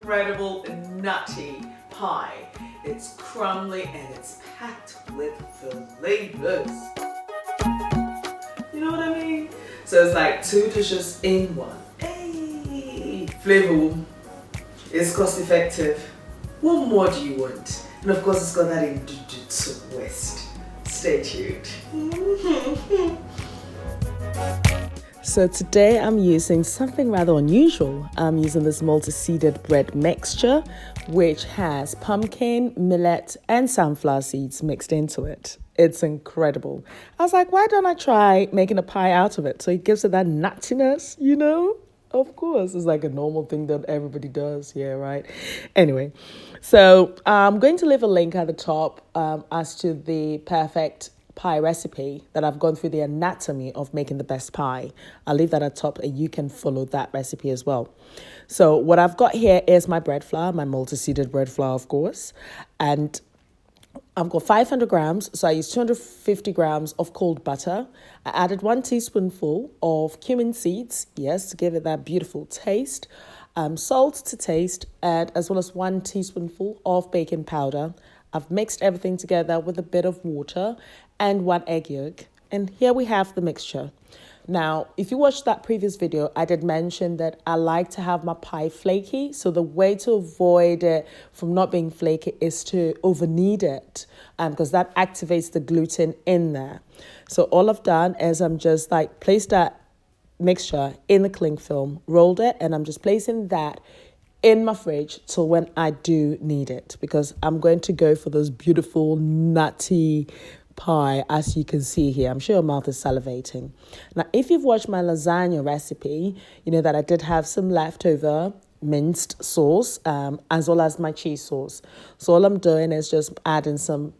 incredible nutty pie. It's crumbly and it's packed with flavors. You know what I mean? So it's like 2 dishes in one. Hey! Flavorful. It's cost effective. What more do you want? And of course it's got that Ndudu twist. Stay tuned. So today I'm using something rather unusual. I'm using this multi-seeded bread mixture, which has pumpkin, millet, and sunflower seeds mixed into it. It's incredible. I was like, why don't I try making a pie out of it? So it gives it that nuttiness, you know? Of course, it's like a normal thing that everybody does. Yeah, right? Anyway, so I'm going to leave a link at the top as to the perfect pie recipe that I've gone through the anatomy of making the best pie. I'll leave that at top and you can follow that recipe as well. So what I've got here is my bread flour, my multi-seeded bread flour, of course, and I've got 500 grams, so I used 250 grams of cold butter. I added 1 teaspoonful of cumin seeds, yes, to give it that beautiful taste. Salt to taste, and as well as 1 teaspoonful of baking powder. I've mixed everything together with a bit of water and 1 egg yolk. And here we have the mixture. Now, if you watched that previous video, I did mention that I like to have my pie flaky. So the way to avoid it from not being flaky is to over-knead it because that activates the gluten in there. So all I've done is I'm just like placed that mixture in the cling film, rolled it, and I'm just placing that in my fridge till when I do need it because I'm going to go for those beautiful nutty pie, as you can see here. I'm sure your mouth is salivating. Now, if you've watched my lasagna recipe, you know that I did have some leftover minced sauce as well as my cheese sauce. So all I'm doing is just adding some,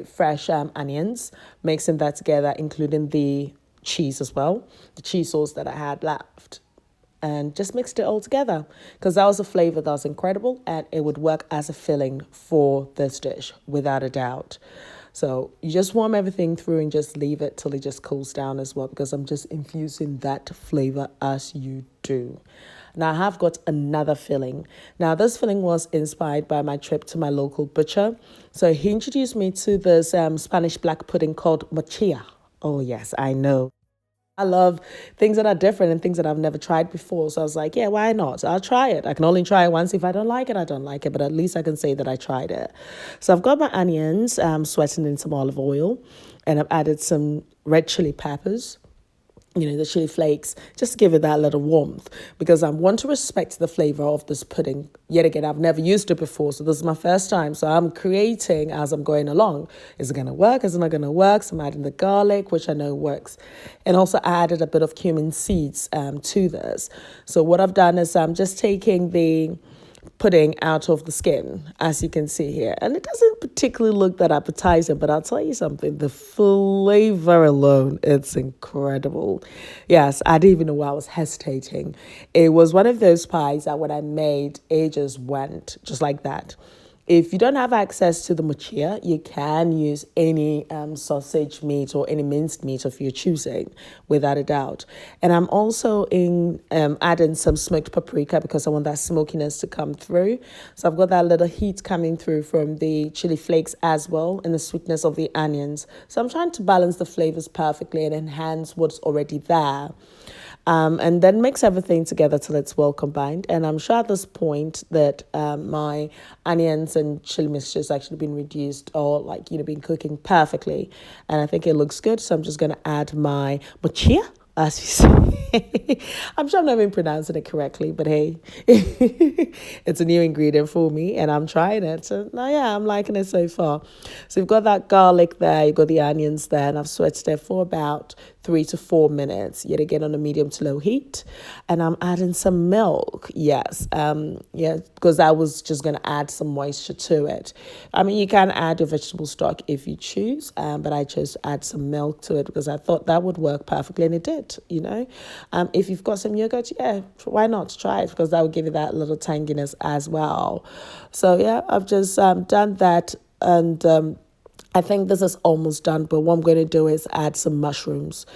fresh onions, mixing that together, including the cheese as well, the cheese sauce that I had left. And just mixed it all together because that was a flavor that was incredible and it would work as a filling for this dish without a doubt. So you just warm everything through and just leave it till it just cools down as well because I'm just infusing that flavor as you do. Now I have got another filling. Now this filling was inspired by my trip to my local butcher. So he introduced me to this Spanish black pudding called mochila. Oh yes, I know. I love things that are different and things that I've never tried before. So I was like, yeah, why not? I'll try it. I can only try it once. If I don't like it, I don't like it. But at least I can say that I tried it. So I've got my onions sweating in some olive oil. And I've added some red chili peppers. The chili flakes, just to give it that little warmth because I want to respect the flavor of this pudding. Yet again, I've never used it before, so this is my first time. So I'm creating as I'm going along. Is it going to work? Is it not going to work? So I'm adding the garlic, which I know works. And also I added a bit of cumin seeds to this. So what I've done is I'm just taking the pudding out of the skin, as you can see here. And it doesn't particularly look that appetizing, but I'll tell you something, the flavor alone, it's incredible. Yes, I didn't even know why I was hesitating. It was one of those pies that when I made, it just went just like that. If you don't have access to the mochila, you can use any sausage meat or any minced meat of your choosing, without a doubt. And I'm also adding some smoked paprika because I want that smokiness to come through. So I've got that little heat coming through from the chili flakes as well and the sweetness of the onions. So I'm trying to balance the flavors perfectly and enhance what's already there. And then mix everything together till it's well combined. And I'm sure at this point that my onions and chili mixture has actually been reduced or been cooking perfectly. And I think it looks good. So I'm just going to add my mochila, as you say. I'm sure I'm not even pronouncing it correctly, but hey, it's a new ingredient for me and I'm trying it. So yeah, I'm liking it so far. So you've got that garlic there, you've got the onions there, and I've sweated it for about 3 to 4 minutes, yet again on a medium to low heat. And I'm adding some milk, yes, because I was just going to add some moisture to it. I mean, you can add your vegetable stock if you choose, but I chose to add some milk to it because I thought that would work perfectly, and it did, If you've got some yogurt, yeah, why not try it, because that will give you that little tanginess as well. So yeah, I've just done that, and I think this is almost done, but what I'm going to do is add some mushrooms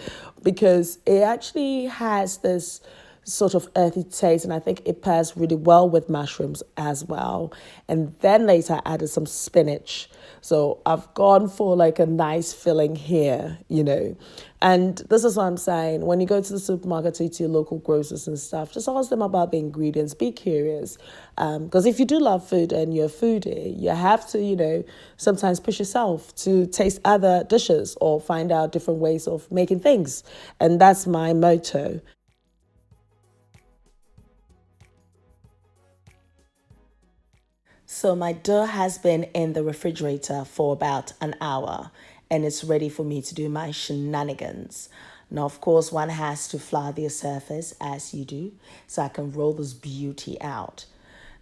because it actually has this sort of earthy taste, and I think it pairs really well with mushrooms as well. And then later I added some spinach. So I've gone for like a nice filling here, And this is what I'm saying. When you go to the supermarket to eat to your local grocers and stuff, just ask them about the ingredients. Be curious. Because if you do love food and you're a foodie, you have to, sometimes push yourself to taste other dishes or find out different ways of making things. And that's my motto. So my dough has been in the refrigerator for about an hour and it's ready for me to do my shenanigans. Now, of course, one has to flour the surface as you do so I can roll this beauty out.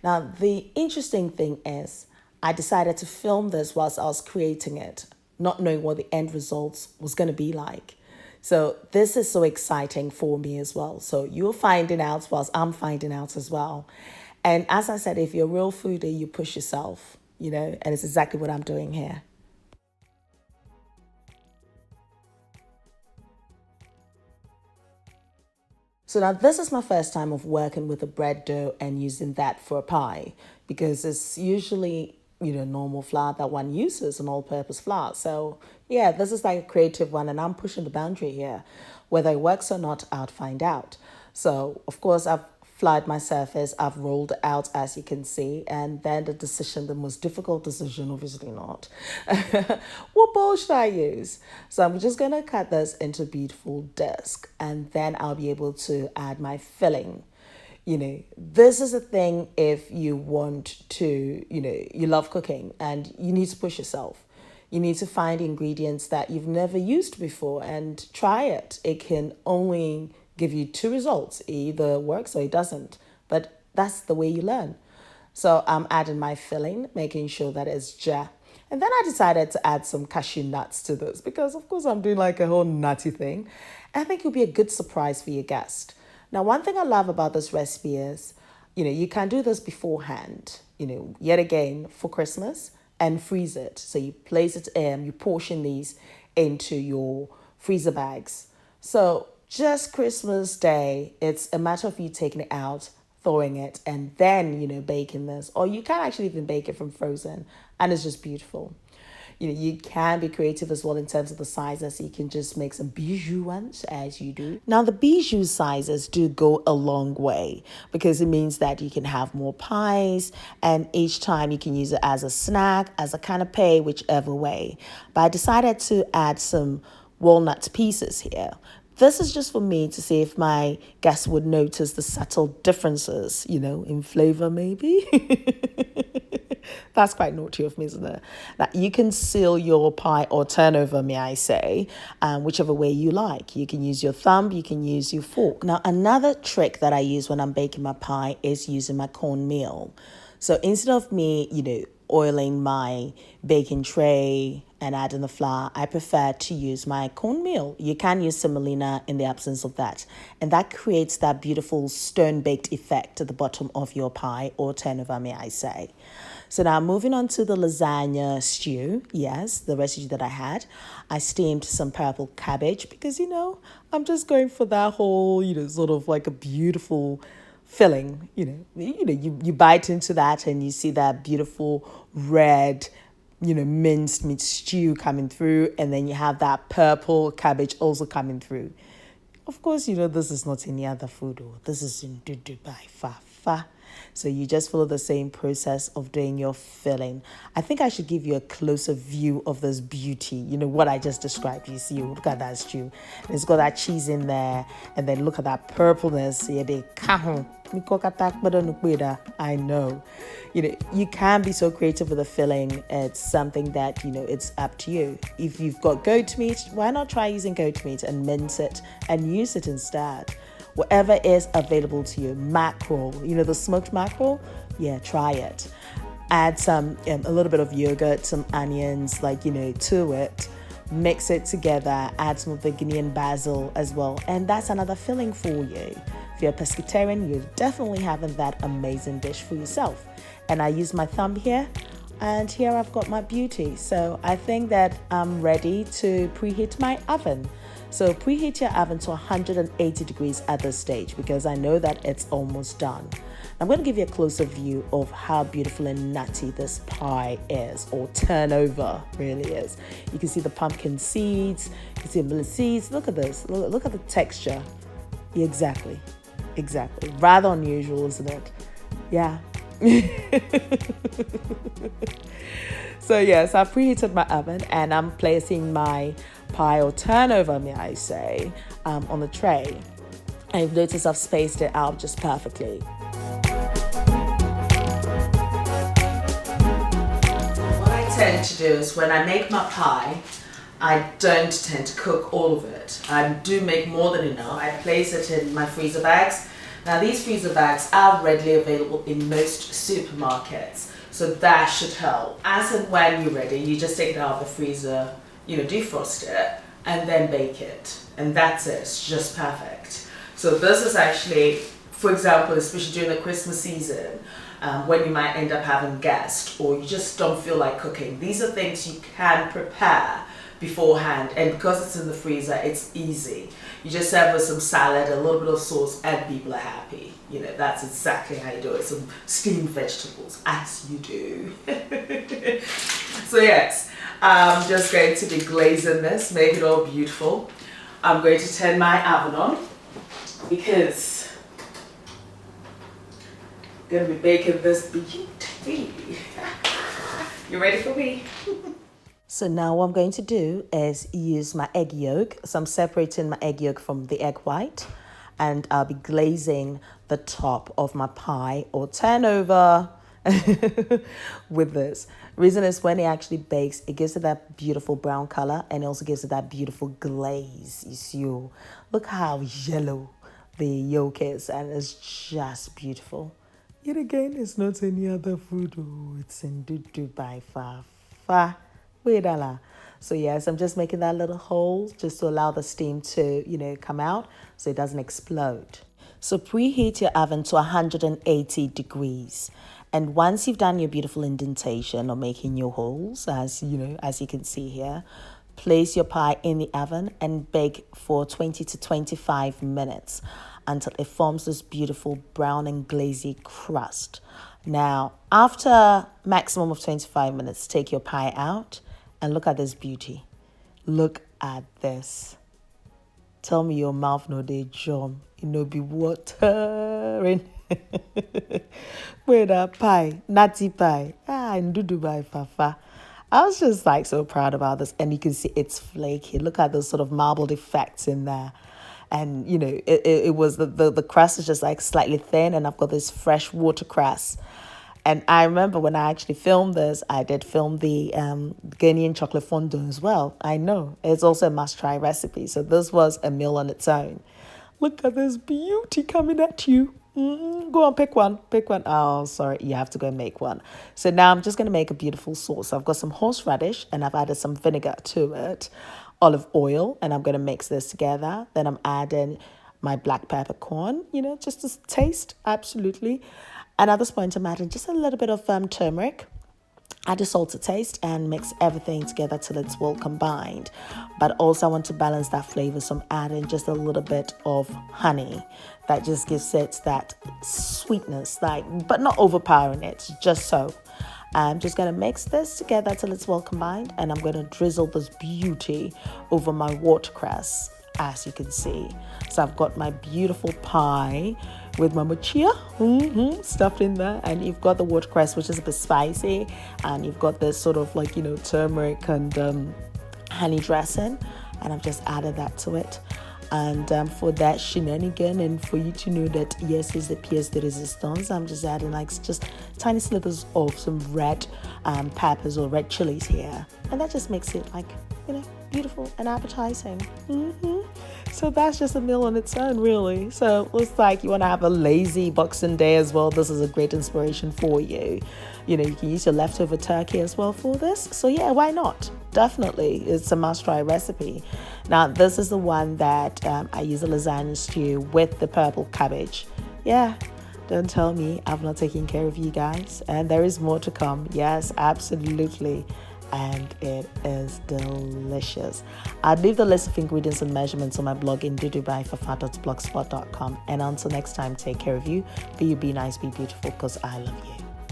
Now, the interesting thing is I decided to film this whilst I was creating it, not knowing what the end results was going to be like. So this is so exciting for me as well. So you're finding out whilst I'm finding out as well. And as I said, if you're a real foodie, you push yourself, and it's exactly what I'm doing here. So now this is my first time of working with a bread dough and using that for a pie because it's usually, normal flour that one uses, an all-purpose flour. So yeah, this is like a creative one and I'm pushing the boundary here. Whether it works or not, I'll find out. So of course I've floured my surface, I've rolled it out as you can see, and then the most difficult decision, obviously not. What bowl should I use? So I'm just gonna cut this into a beautiful disc and then I'll be able to add my filling. This is a thing if you want to, you love cooking and you need to push yourself. You need to find ingredients that you've never used before and try it. It can only give you two results. It either works or it doesn't. But that's the way you learn. So I'm adding my filling, making sure that it's jar. And then I decided to add some cashew nuts to this because, of course, I'm doing like a whole nutty thing. And I think it'll be a good surprise for your guest. Now, one thing I love about this recipe is, you can do this beforehand, yet again for Christmas and freeze it. So you place it in, you portion these into your freezer bags. So just Christmas Day, it's a matter of you taking it out, thawing it, and then, baking this. Or you can actually even bake it from frozen, and it's just beautiful. You can be creative as well in terms of the sizes. You can just make some bijou ones as you do. Now, the bijou sizes do go a long way because it means that you can have more pies and each time you can use it as a snack, as a canapé, whichever way. But I decided to add some walnut pieces here. This is just for me to see if my guests would notice the subtle differences, in flavor maybe. That's quite naughty of me, isn't it? That you can seal your pie or turn over, may I say, whichever way you like. You can use your thumb, you can use your fork. Now, another trick that I use when I'm baking my pie is using my cornmeal. So instead of me, oiling my baking tray and adding the flour, I prefer to use my cornmeal. You can use semolina in the absence of that. And that creates that beautiful stone-baked effect at the bottom of your pie or turnover, may I say. So now moving on to the lasagna stew. Yes, the recipe that I had. I steamed some purple cabbage because, I'm just going for that whole, sort of like a beautiful filling. You bite into that and you see that beautiful red, minced meat stew coming through, and then you have that purple cabbage also coming through. Of course, this is not any other food, or this is Ndudu by Fafa. So you just follow the same process of doing your filling. I think I should give you a closer view of this beauty. What I just described. You see, look at that stew. It's got that cheese in there. And then look at that purpleness. I know. You can be so creative with the filling. It's something that, it's up to you. If you've got goat meat, why not try using goat meat and mince it and use it instead? Whatever is available to you. Mackerel, the smoked mackerel? Yeah, try it. Add some, a little bit of yogurt, some onions, to it. Mix it together. Add some of the Guinean basil as well. And that's another filling for you. If you're a pescatarian, you're definitely having that amazing dish for yourself. And I use my thumb here. And here I've got my beauty. So I think that I'm ready to preheat my oven. So preheat your oven to 180 degrees at this stage because I know that it's almost done. I'm going to give you a closer view of how beautiful and nutty this pie is, or turnover really is. You can see the pumpkin seeds, you can see the millet seeds. Look at this, look at the texture. Exactly. Rather unusual, isn't it? Yeah. So yes, I've preheated my oven and I'm placing my pie, or turnover may I say, on the tray. And you've noticed I've spaced it out just perfectly. What I tend to do is when I make my pie, I don't tend to cook all of it. I do make more than enough. I place it in my freezer bags. Now these freezer bags are readily available in most supermarkets, so that should help. As and when you're ready, you just take it out of the freezer, defrost it, and then bake it. And that's it, it's just perfect. So this is actually, for example, especially during the Christmas season, when you might end up having guests or you just don't feel like cooking. These are things you can prepare beforehand, and because it's in the freezer, it's easy. You just serve with some salad, a little bit of sauce, and people are happy. That's exactly how you do it. Some steamed vegetables, as you do. So yes, I'm just going to be glazing this, make it all beautiful. I'm going to turn my oven on because I'm going to be baking this beauty. You ready for me? So now what I'm going to do is use my egg yolk. So I'm separating my egg yolk from the egg white, and I'll be glazing the top of my pie, or turnover, with this. Reason is when it actually bakes, it gives it that beautiful brown color, and it also gives it that beautiful glaze. You see, look how yellow the yolk is, and it's just beautiful. Yet again, it's not any other food. Oh, it's Ndudu by Fafa. So yes, I'm just making that little hole just to allow the steam to, come out so it doesn't explode. So preheat your oven to 180 degrees. And once you've done your beautiful indentation or making your holes, as you can see here, place your pie in the oven and bake for 20 to 25 minutes until it forms this beautiful brown and glazy crust. Now, after maximum of 25 minutes, take your pie out. And look at this beauty. Look at this. Tell me your mouth no dey jump. Be watering. With a pie, nutty pie. Ndudu by Fafa. I was just so proud about this. And you can see it's flaky. Look at those sort of marbled effects in there. And, it was the crust is just slightly thin. And I've got this fresh watercress. And I remember when I actually filmed this, I did film the Ghanaian chocolate fondue as well. I know, it's also a must-try recipe. So this was a meal on its own. Look at this beauty coming at you. Go on, pick one. Oh, sorry, you have to go and make one. So now I'm just going to make a beautiful sauce. I've got some horseradish and I've added some vinegar to it, olive oil, and I'm going to mix this together. Then I'm adding my black peppercorn, just to taste, absolutely. And at this point, I'm adding just a little bit of turmeric. Add the salt to taste and mix everything together till it's well combined. But also I want to balance that flavor, so I'm adding just a little bit of honey. That just gives it that sweetness, but not overpowering it, just so. I'm just going to mix this together till it's well combined, and I'm going to drizzle this beauty over my watercress, as you can see. So I've got my beautiful pie with my mochia stuffed in there, and you've got the watercress, which is a bit spicy, and you've got this sort of turmeric and honey dressing, and I've just added that to it. And for that shenanigan, and for you to know that yes, is the pièce de résistance, I'm just adding just tiny slivers of some red peppers or red chilies here, and that just makes it beautiful and appetizing. So that's just a meal on its own, really. So looks like you want to have a lazy Boxing Day as well. This is a great inspiration for you. You can use your leftover turkey as well for this. So yeah, why not? Definitely, it's a must-try recipe. Now, this is the one that I use a lasagna stew with the purple cabbage. Yeah, don't tell me I've not taken care of you guys. And there is more to come. Yes, absolutely. and it is delicious. I'll leave the list of ingredients and measurements on my blog in Ndudu by Fafa.blogspot.com. And until next time, take care of you. Be nice, be beautiful, because I love you.